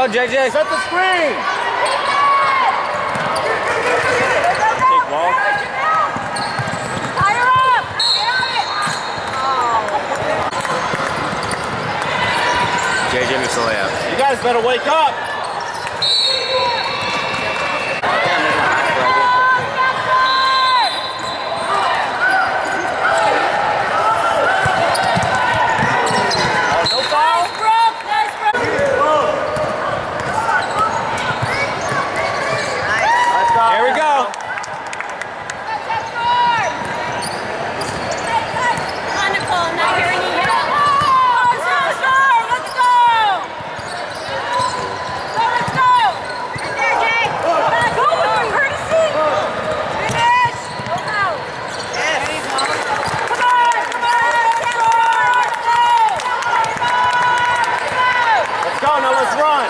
go, JJ. Set the screen. Take ball. Fire up. JJ makes the layup. You guys better wake up. Here we go. Let's go, now let's run.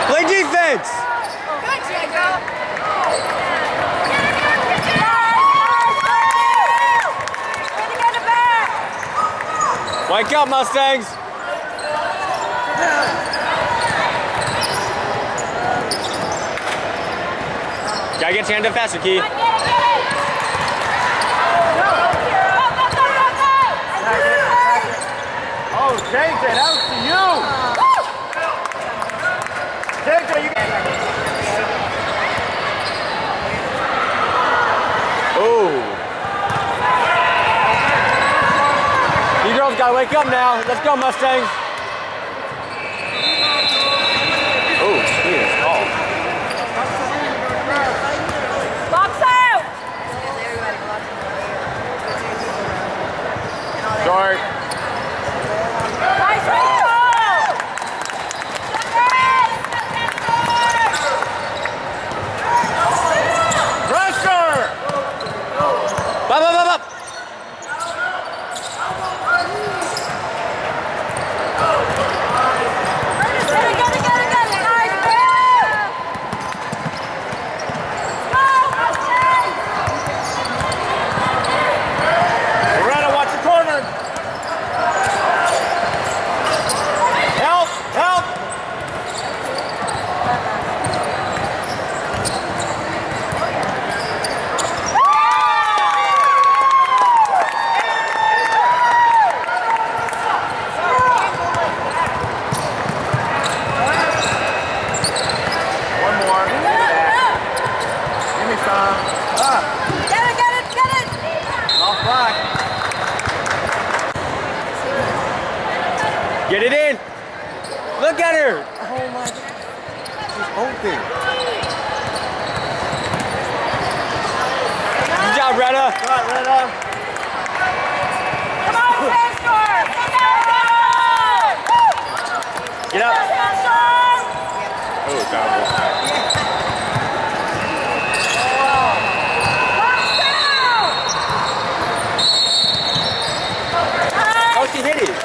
Play defense. Wake up, Mustangs. Gotta get your hand up faster, Key. Oh, JJ, that was to you. JJ, you Ooh. You girls gotta wake up now. Let's go, Mustangs. Ooh, he is tall. Short. pressure. Up. Loretta, watch your corner. Help, help. One more. Give me some. Get it! Off black. Get it in. Look at her. Oh my God. She's open. Good job, Retta. Right, Retta. Come on, Sandstorm! Get up. Sandstorm! Oh, foul. Oh, she hit it.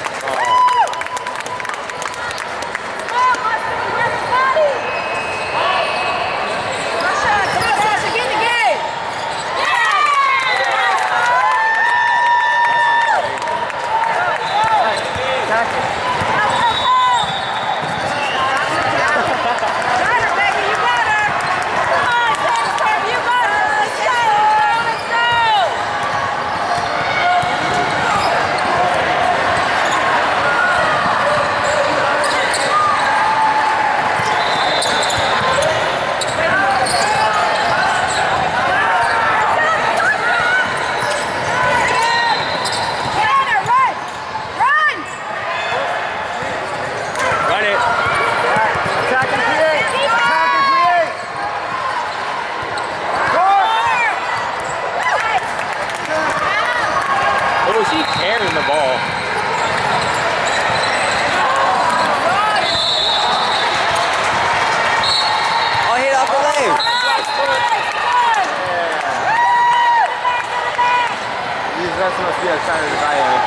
That's must be excited as I am.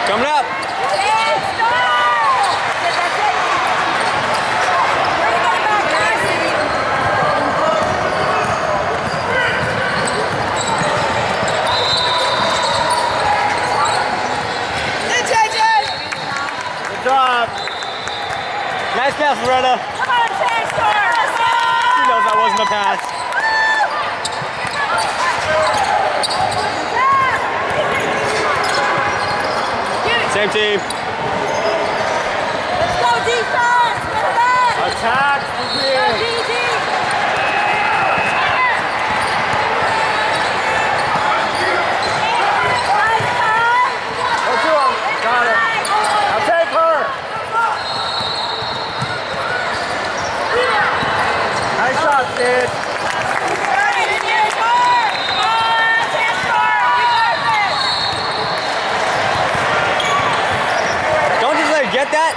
Coming up. Loretta. Come on, Sandstorm. She knows that wasn't a pass. Same team. Let's go defense. Get it back. Attack. Go Begin. DD. Go to him. Got it. Now take her. Nice shot, Sid. Don't just let her get that.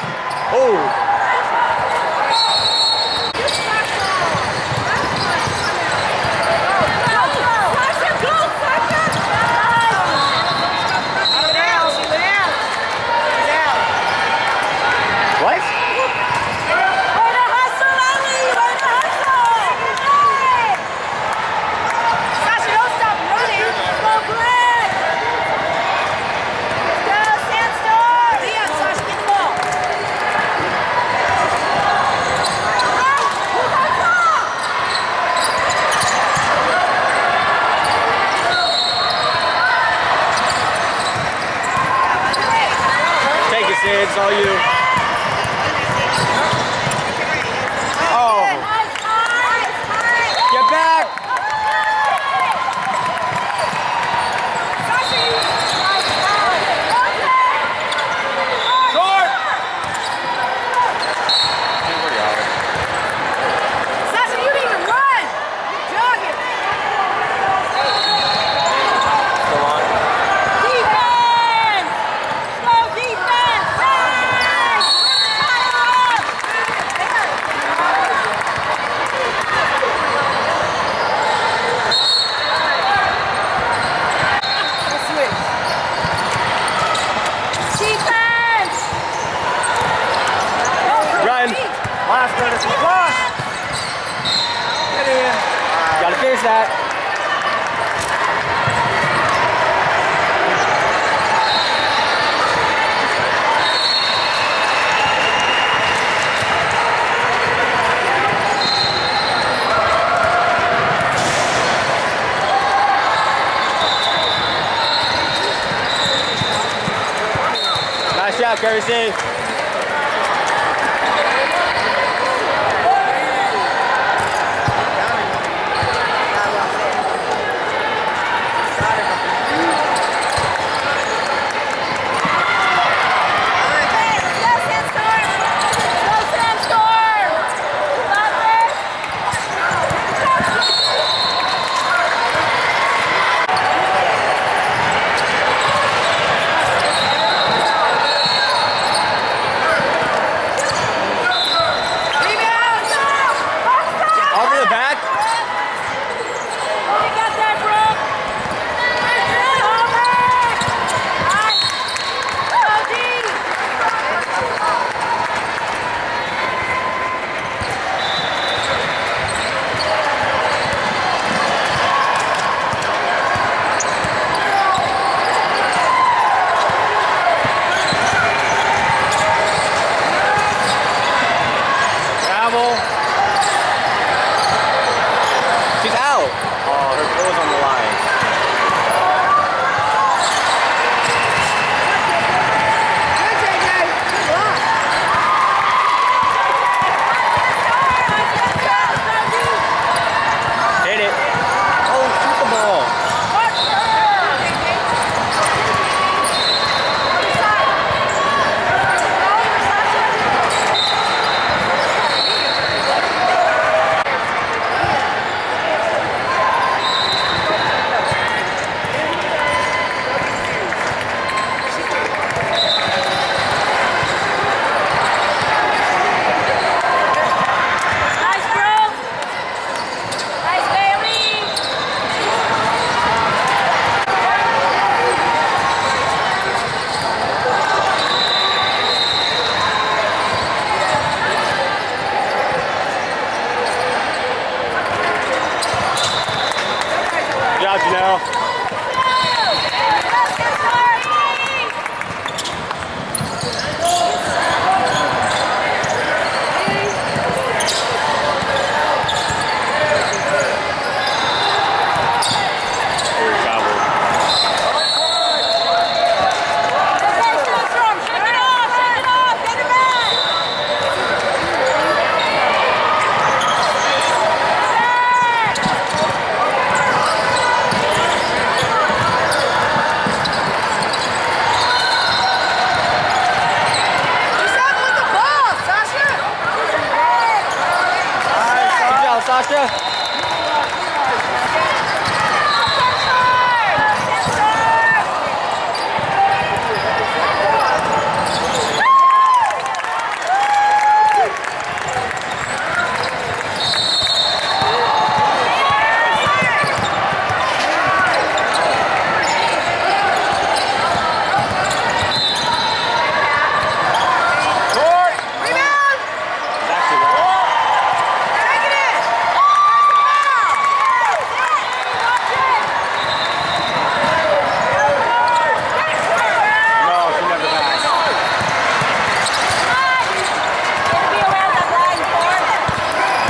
Oh. What? Take it, Sid. It's all you. Oh. Get back. Short. Sasha, you didn't even run. You're jogging. Go on. Defense! Go defense! Nice! Defense! Ryan. Last courtesy. Plus. Get in. Gotta finish that. Nice job, Kerry C. Sasha.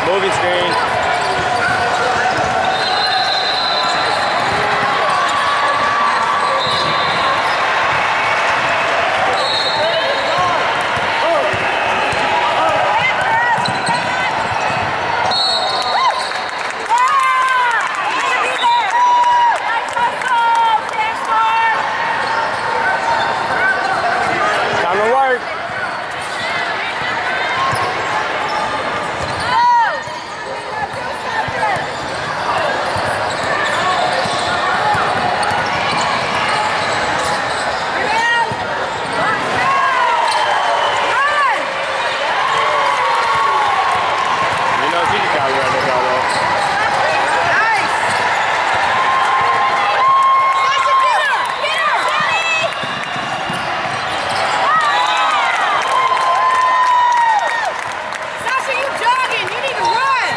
Moving screen. Time to work. You know, she just got rid of it, though. Sasha, you jogging. You need to run.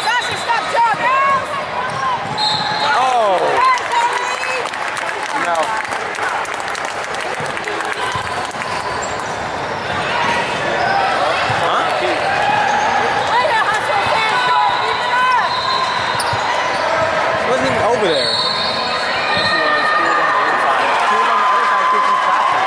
Sasha, stop jogging. Oh, no. She wasn't even over there. Yes, she was. She was on the other side kicking Sasha.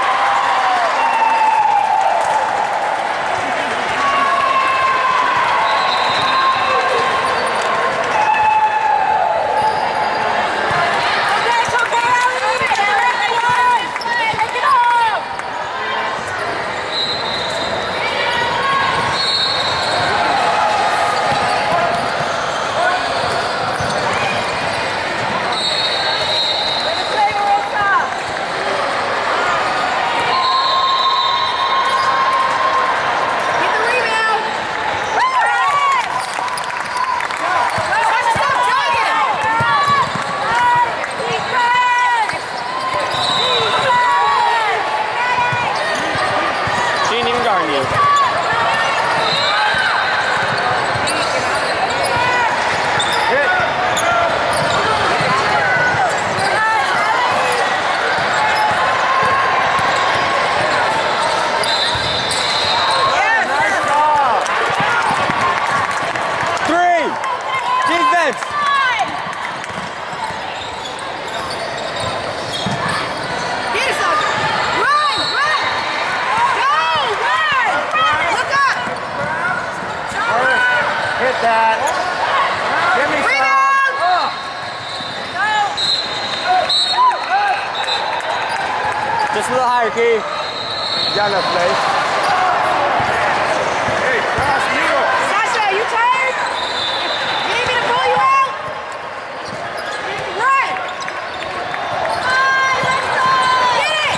She didn't even guard you. Three. Defense. Get it, Sasha. Run, run. Go, run. Look up. Hit that. Give me Rebound. Just a little higher, Key. got enough place. Hey, cross needle. Sasha, you tired? You need me to pull you out? Run. Get it.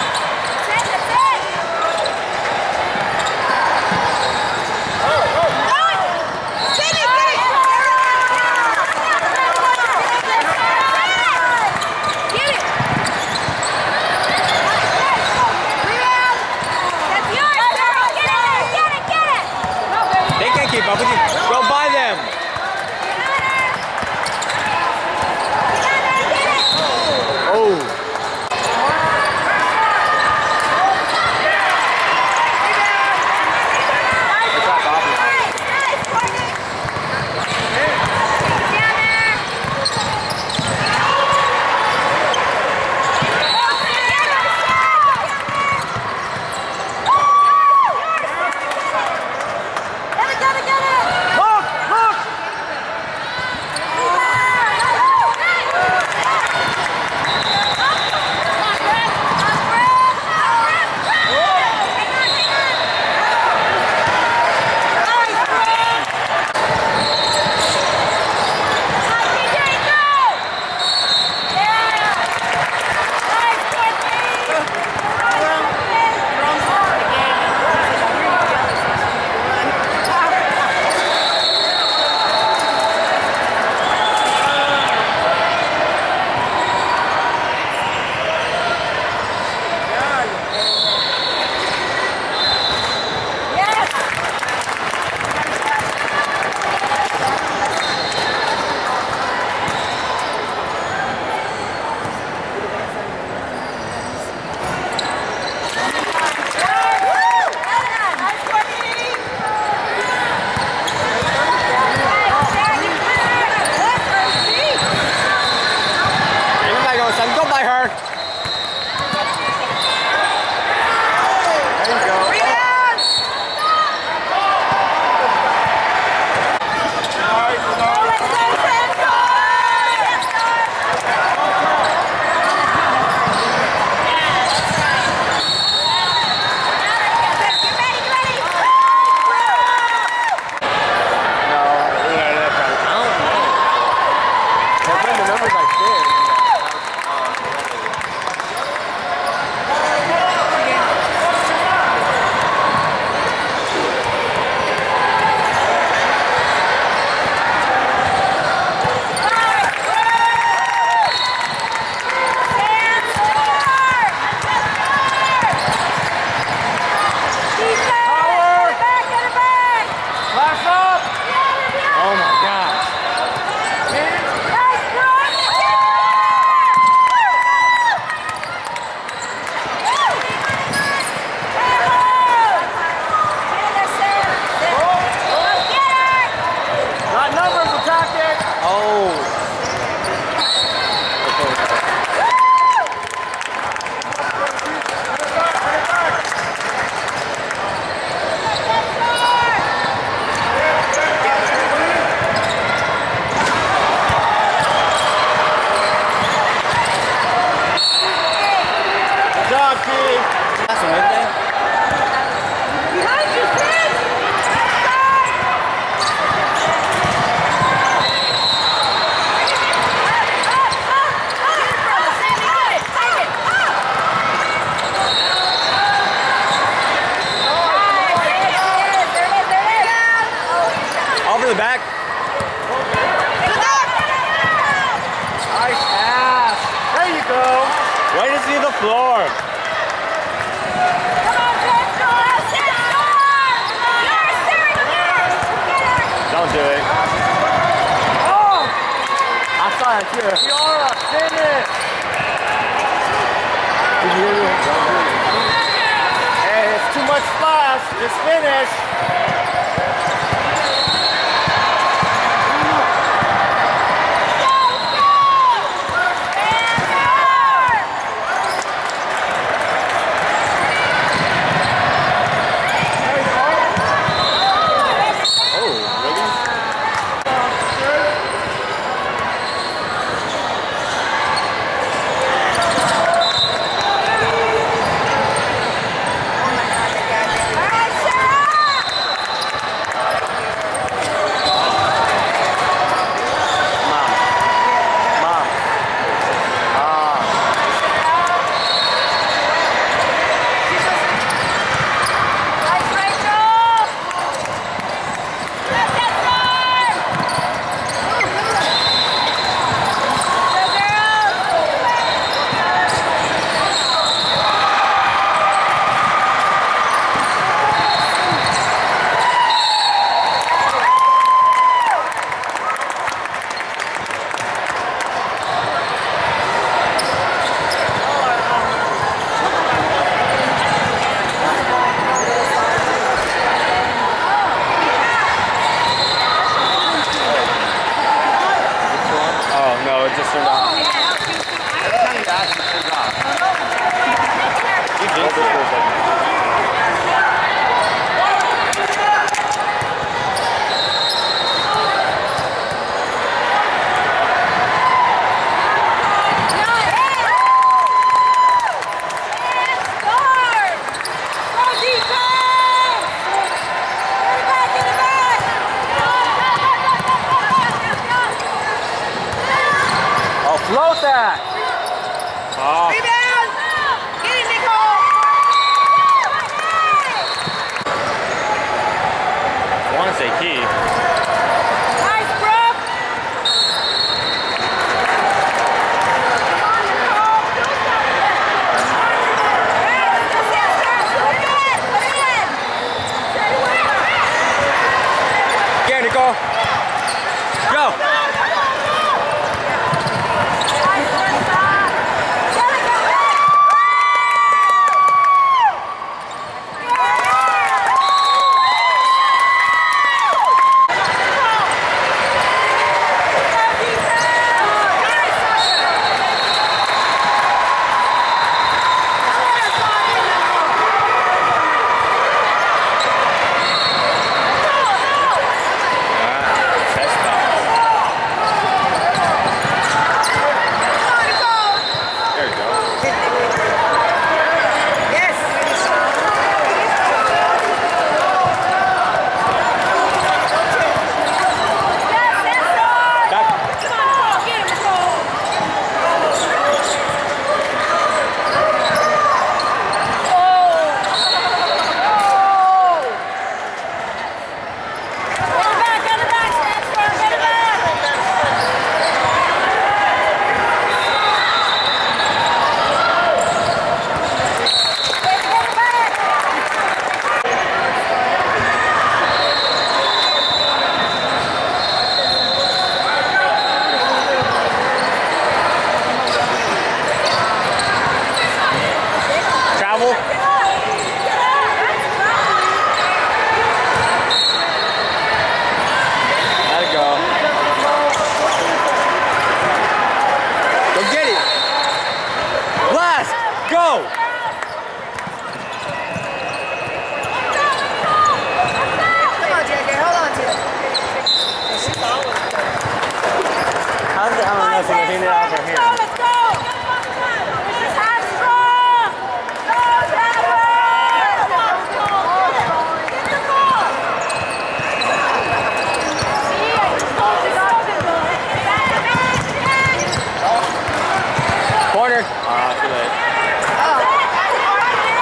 That's it. Send it, get it. Get it. Rebound. That's yours, girl. Get it. Get it. They Mark. There you go. Over the back. Nice pass. There you go. Right into the floor. Don't do it. Oh! I saw that too. Kiara, finish. Hey, it's too much splash. Just finish. last. Go. Come on, JK. Hold on to it. I don't know if they're hitting it out of her hand. Let's go! This is half strong! Go, Trevor! Get the ball! See, I just told you not to. Corner. Ah, too late.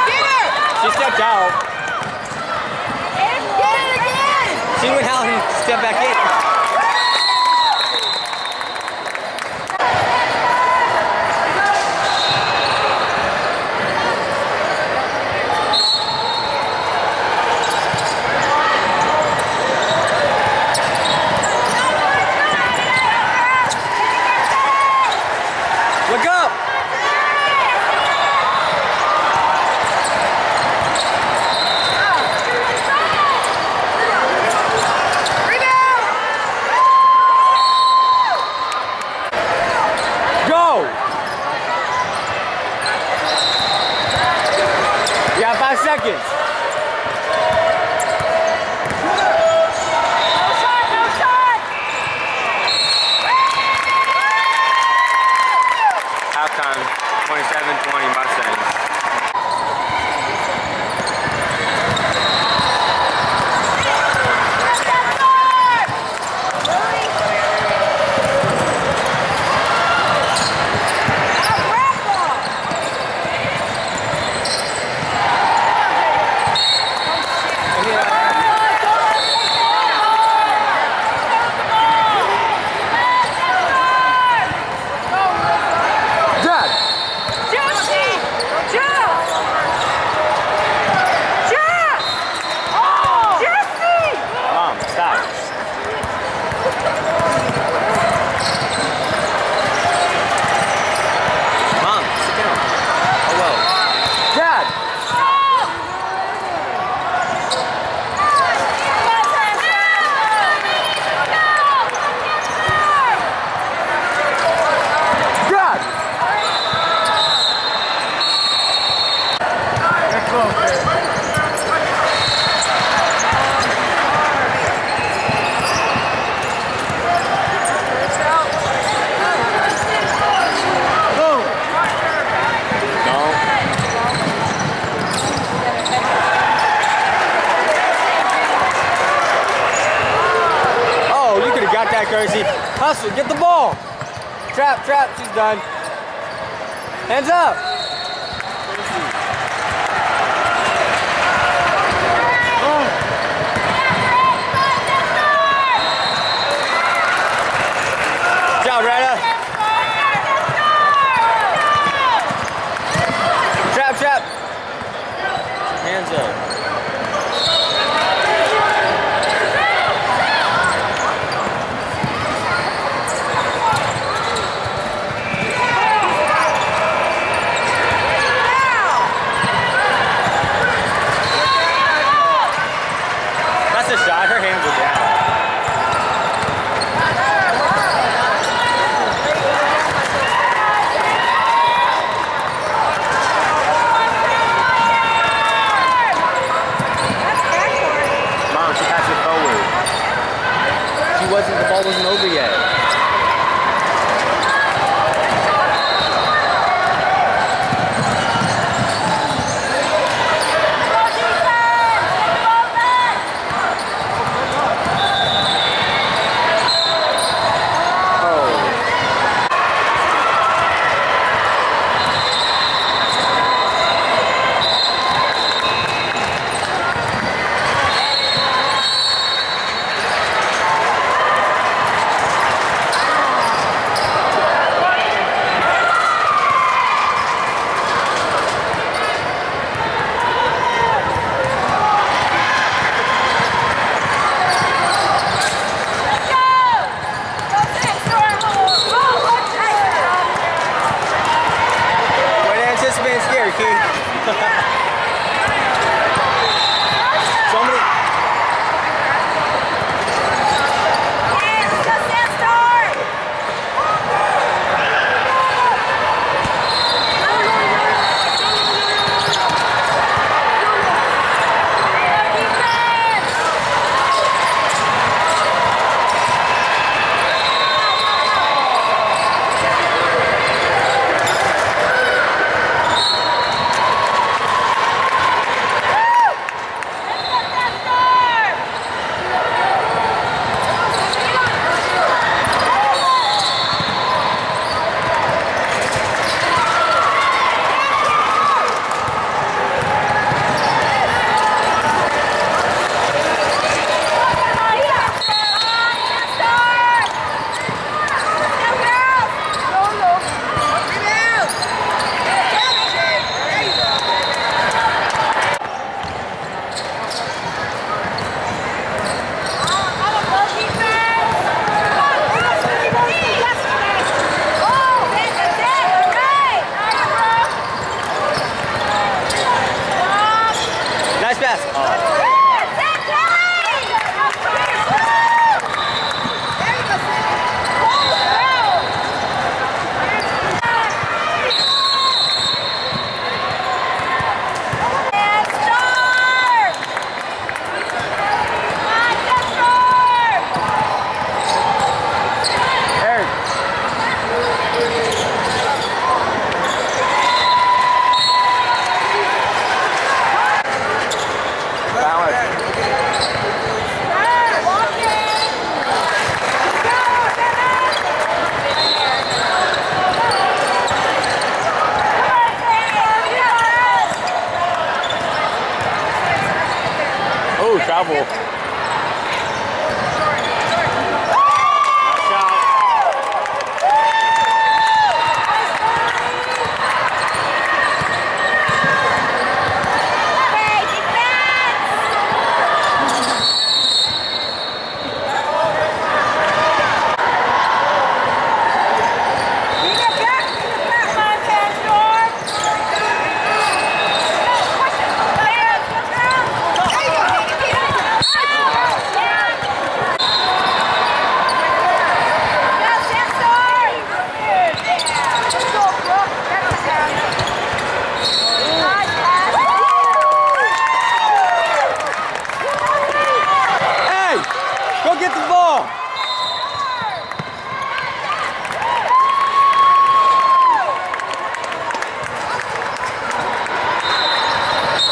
Get it! She stepped out. Get it again! She went out and stepped back in. Look up! Go! You have 5 seconds. No shot! Halftime, 27-20 Mustangs. Dad! Mom, stop. Mom, sit down. Oh well. Dad! Dad! No. Oh, you could have got that, Kersey. Hustle, get the ball. Trap, trap, she's done. Hands up. Good job, Retta. Trap, trap. Hands up. That's a shot. Her hands are down. Mom, she passed it forward. The ball wasn't over yet. fast. Oh. Oh, travel. Nice shot. Go get the ball.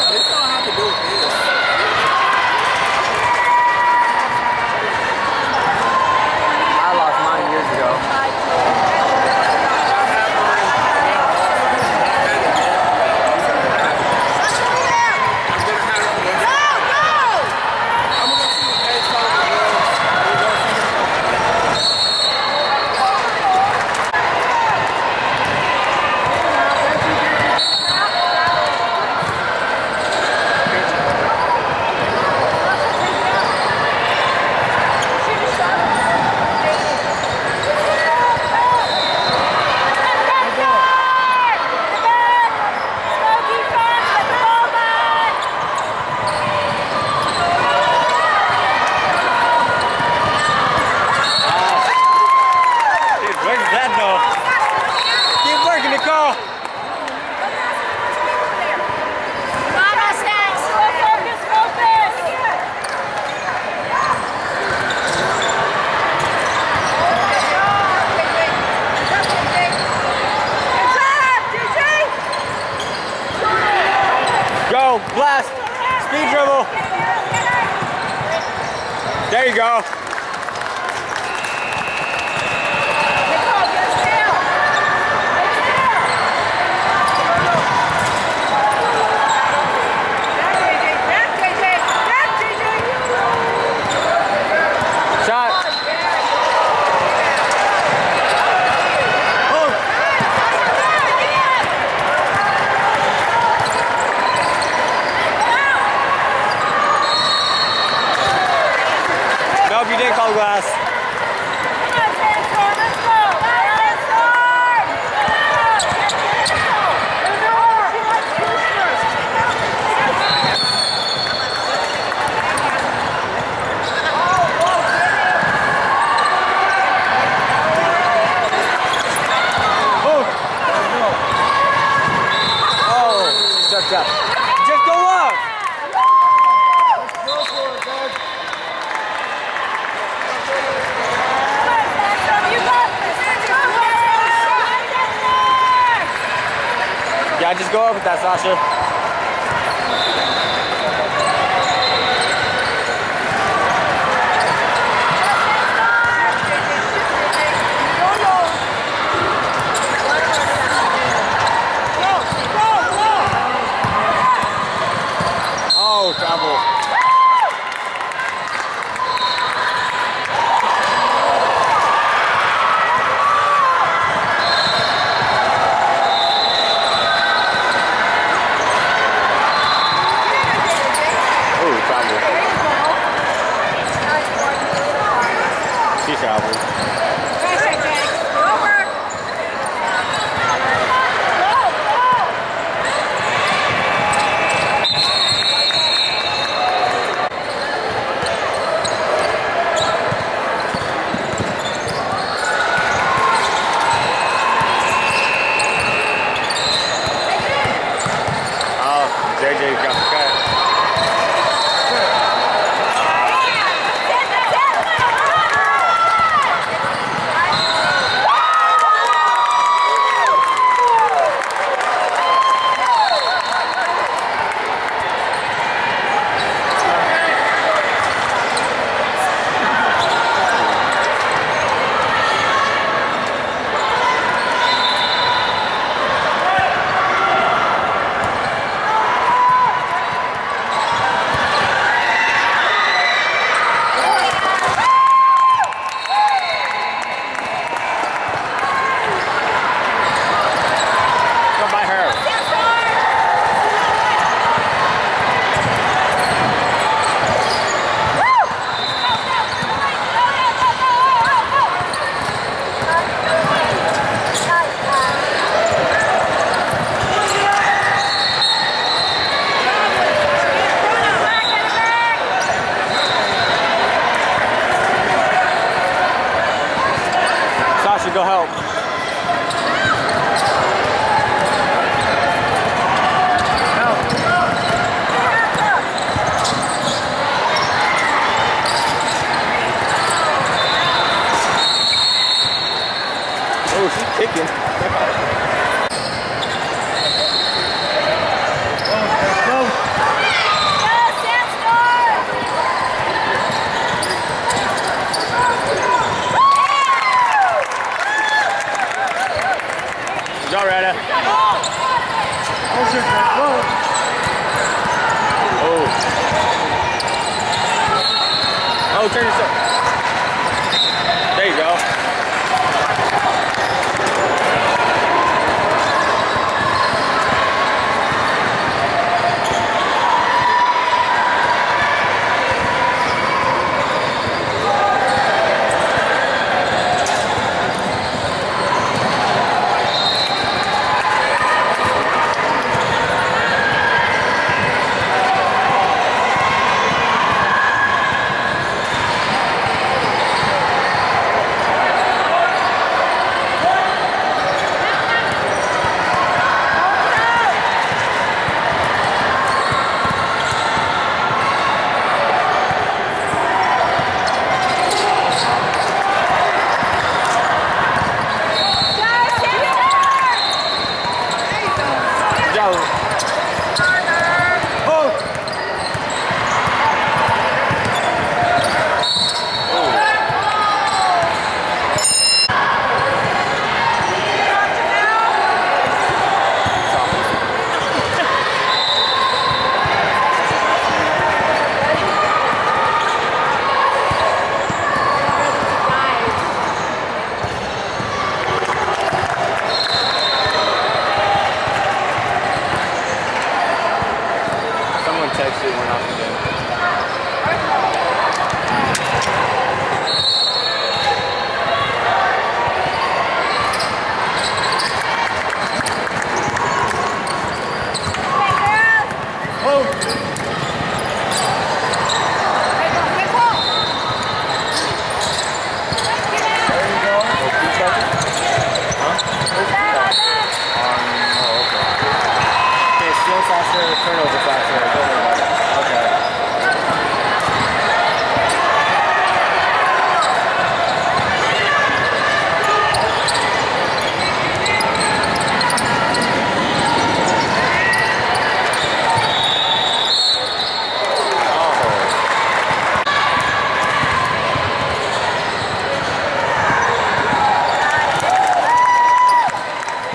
This don't have to do with this. I lost mine years ago. Go, blast, speed dribble. There you go. Shot. Nope, you didn't call glass. Oh, she stepped up. Just go up. Yeah, just go up with that, Sasha. Oh, travel. She traveled. JJ got the cut. Go by her. Sasha, go help. Oh, she's kicking. Go, Retta. Oh. Oh, turn yourself. There you go. Texted and went off again. Faster, turnover faster. Don't worry about it. Okay.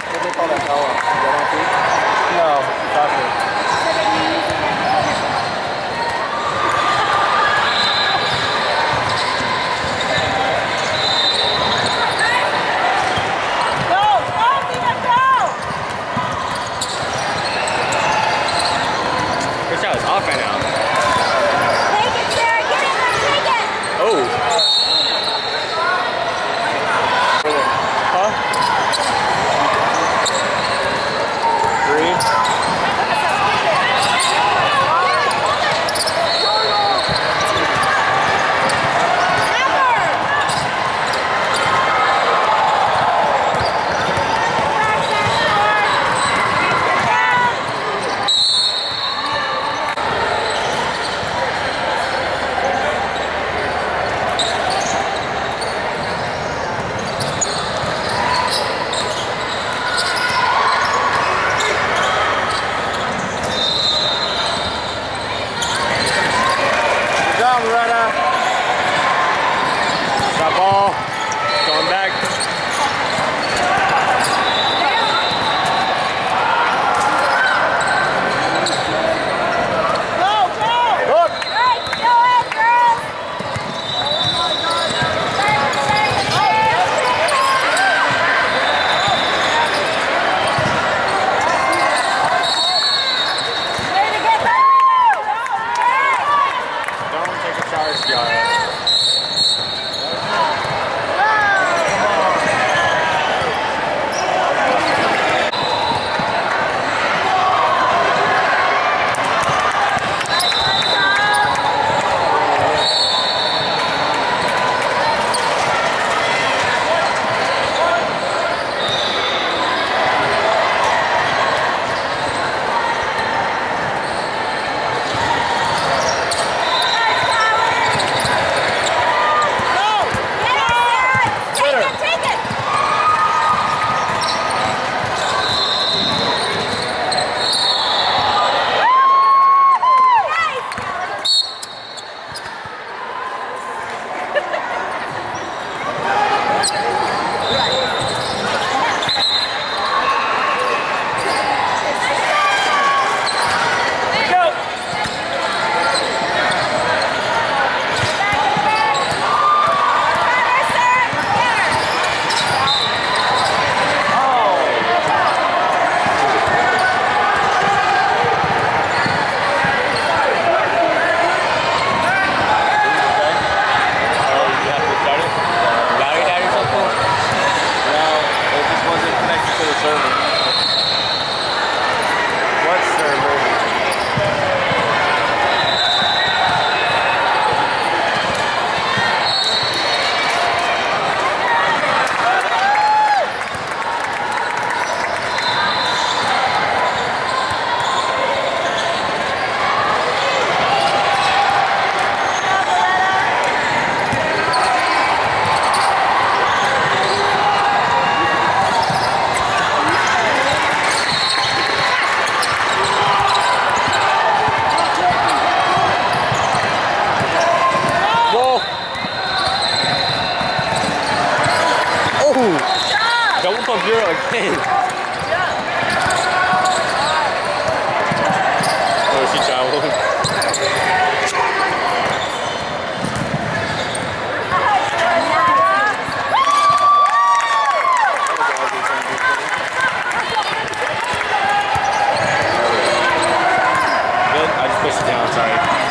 What do they call that power? No, faster. 0 again. Oh, she traveled. Good. I just pushed it down. Sorry.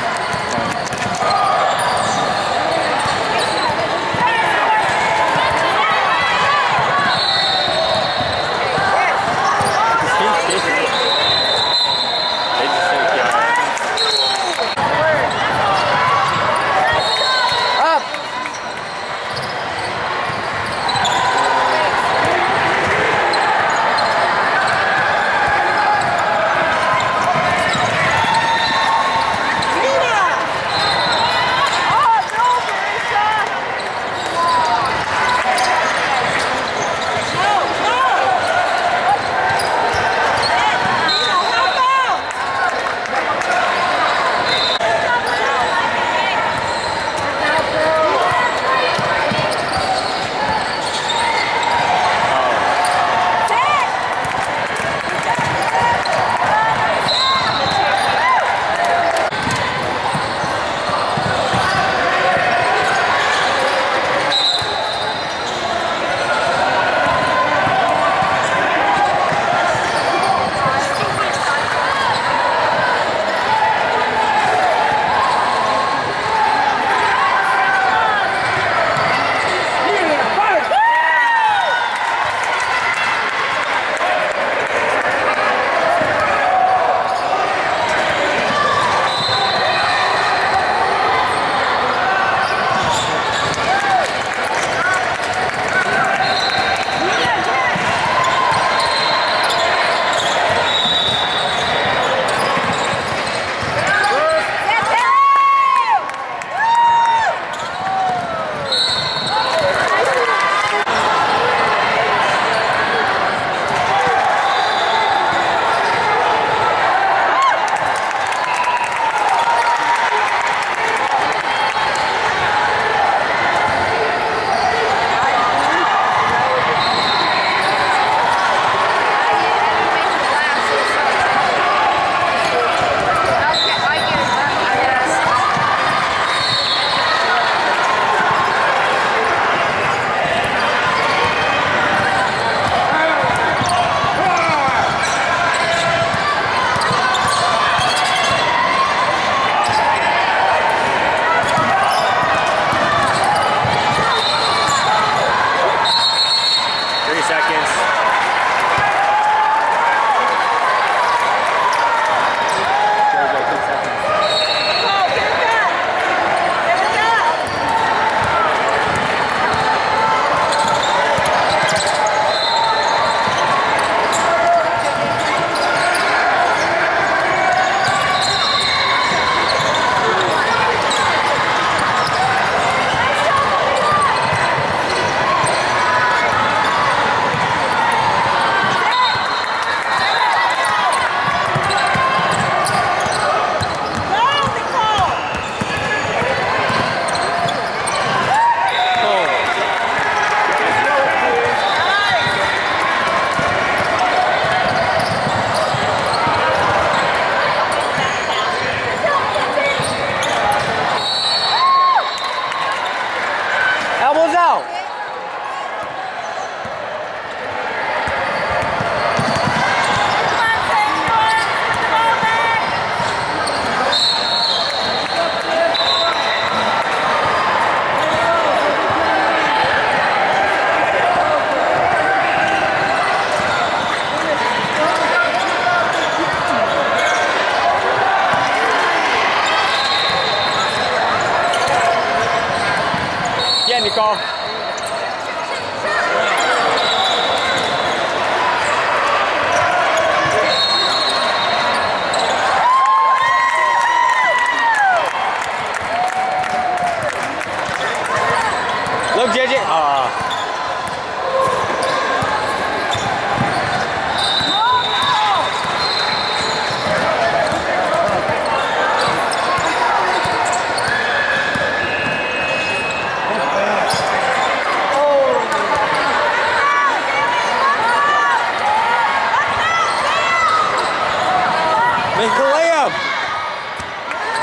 Make the layup.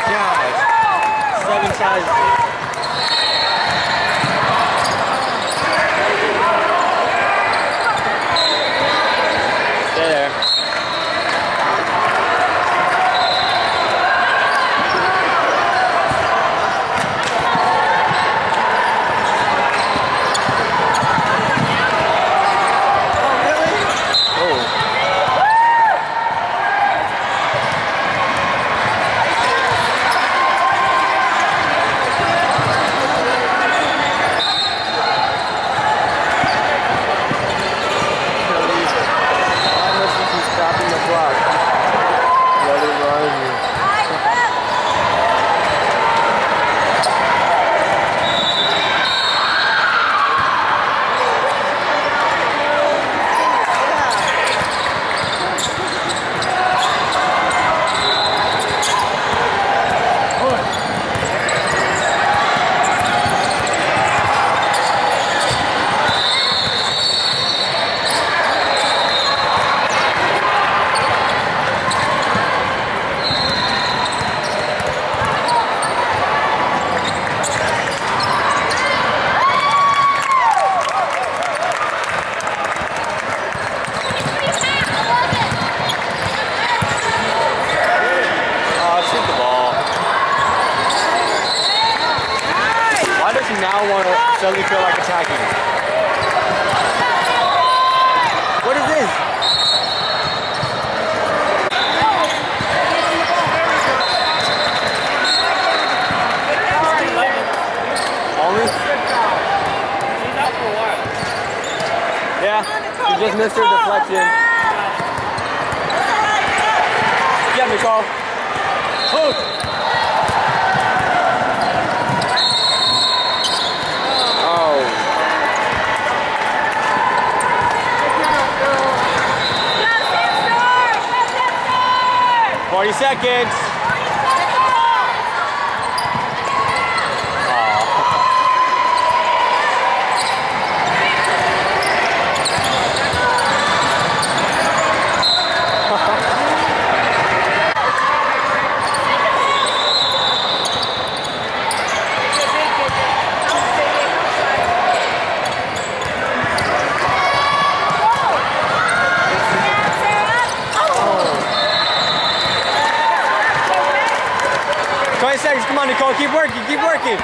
God. 7 sizes. Stay there. Now want to suddenly feel like attacking. What is this? Only? He's out for a while. Yeah, he just missed her deflection. Yeah, Nicole. Hook! Oh. 40 seconds. Seconds. Come on, Nicole. Keep working. Keep working.